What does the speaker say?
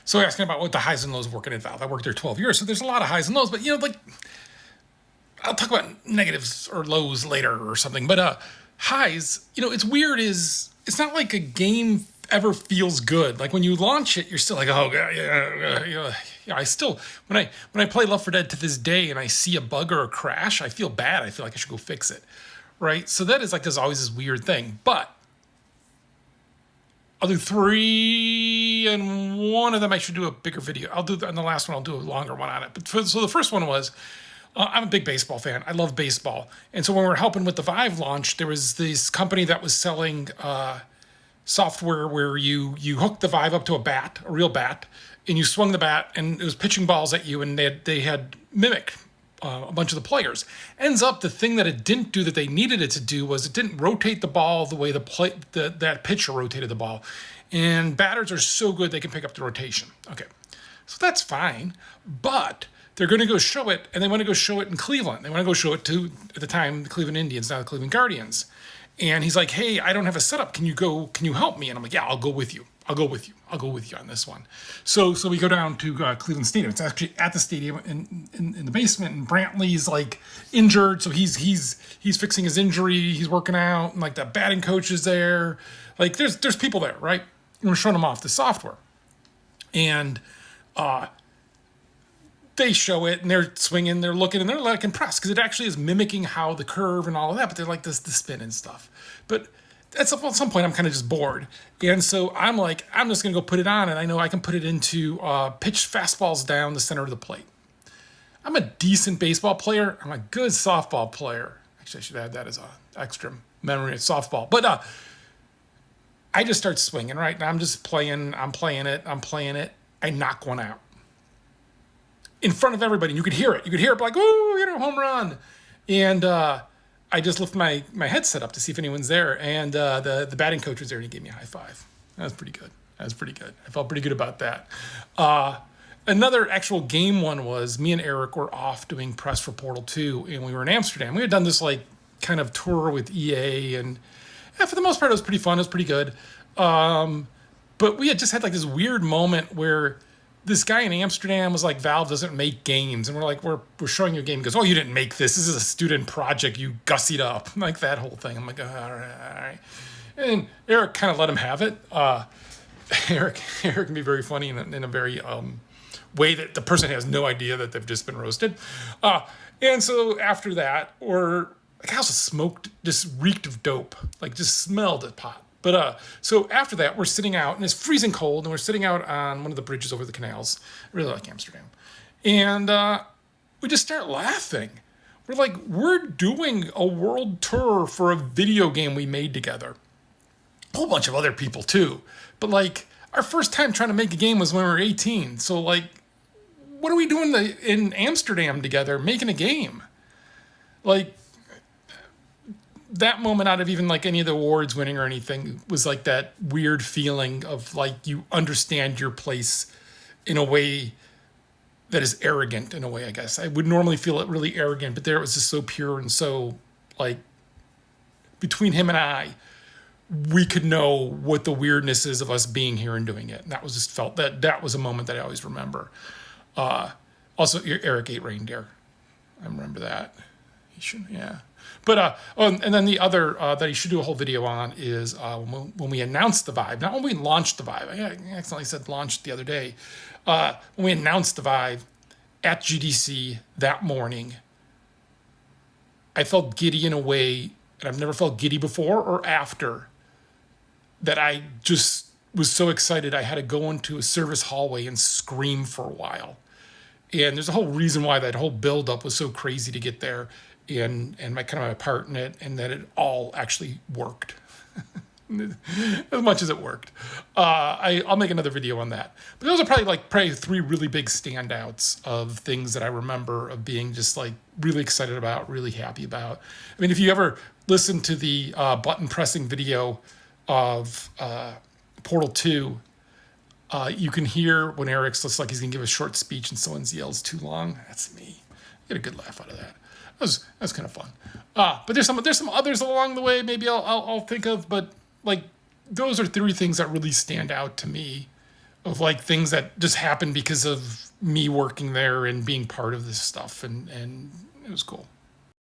So asking about what the highs and lows working at Valve. I worked there 12 years, so there's a lot of highs and lows. But like I'll talk about negatives or lows later or something. But highs, it's weird. Is it's not like a game ever feels good. Like when you launch it, you're still like, oh yeah. I still when I play Left 4 Dead to this day and I see a bug or a crash, I feel bad. I feel like I should go fix it, right? So that is like there's always this weird thing. But I'll do three, and one of them I should do a bigger video. And the last one I'll do a longer one on it. So the first one was, I'm a big baseball fan. I love baseball. And so when we were helping with the Vive launch, there was this company that was selling software where you hooked the Vive up to a real bat, and you swung the bat, and it was pitching balls at you, and they had mimicked a bunch of the players. Ends up the thing that it didn't do that they needed it to do was it didn't rotate the ball the way that pitcher rotated the ball. And batters are so good they can pick up the rotation. Okay, so that's fine, but they're going to go show it, and they want to go show it in Cleveland. They want to go show it to, at the time, the Cleveland Indians, now the Cleveland Guardians. And he's like, hey, I don't have a setup. Can you help me? And I'm like, yeah, I'll go with you on this one. So we go down to Cleveland Stadium. It's actually at the stadium in the basement, and Brantley's like injured. So he's fixing his injury. He's working out, and like the batting coach is there. Like there's people there, right? And we're showing them off the software. And they show it, and they're swinging, they're looking, and they're like impressed because it actually is mimicking how the curve and all of that. But they're like the spin and stuff. But at some point, I'm kind of just bored, and so I'm like, I'm just gonna go put it on, and I know I can put it into pitch fastballs down the center of the plate. I'm a decent baseball player. I'm a good softball player. Actually, I should add that as an extra memory of softball. But I just start swinging, right? And I'm just playing. I'm playing it. I knock one out in front of everybody. And you could hear it. You could hear it like, ooh, home run. And I just lift my headset up to see if anyone's there. And the batting coach was there, and he gave me a high five. That was pretty good. I felt pretty good about that. Another actual game one was me and Eric were off doing press for Portal 2, and we were in Amsterdam. We had done this like kind of tour with EA, and for the most part, it was pretty fun. It was pretty good. But we had just had like this weird moment where this guy in Amsterdam was like, Valve doesn't make games. And we're like, we're showing you a game. He goes, oh, you didn't make this. This is a student project. You gussied up. Like that whole thing. I'm like, all right. And Eric kind of let him have it. Eric can be very funny in a very way that the person has no idea that they've just been roasted. And so after that, the house was smoked, just reeked of dope. Like just smelled of pot. But so after that, we're sitting out, and it's freezing cold, and we're sitting out on one of the bridges over the canals. I really like Amsterdam. And we just start laughing. We're like, we're doing a world tour for a video game we made together. A whole bunch of other people, too. But, like, our first time trying to make a game was when we were 18. So, like, what are we doing in Amsterdam together making a game? Like, that moment out of even like any of the awards winning or anything was like that weird feeling of like you understand your place in a way that is arrogant in a way, I guess. I would normally feel it really arrogant, but there it was just so pure and so like between him and I, we could know what the weirdness is of us being here and doing it. And that was just felt that was a moment that I always remember. Also, Eric ate reindeer. I remember that. He should, yeah. But and then the other that he should do a whole video on is when we announced the Vive, not when we launched the Vive. I accidentally said launched the other day. When we announced the Vive at GDC that morning, I felt giddy in a way, and I've never felt giddy before or after, that I just was so excited I had to go into a service hallway and scream for a while. And there's a whole reason why that whole build-up was so crazy to get there. And my part in it, and that it all actually worked as much as it worked. I'll make another video on that. But those are probably three really big standouts of things that I remember of being just like really excited about, really happy about. I mean, if you ever listen to the button pressing video of Portal 2, you can hear when Eric's looks like he's gonna give a short speech and someone yells too long. That's me. Get a good laugh out of that. That was kind of fun. But there's some others along the way maybe I'll think of, but like those are three things that really stand out to me of like things that just happened because of me working there and being part of this stuff, and it was cool.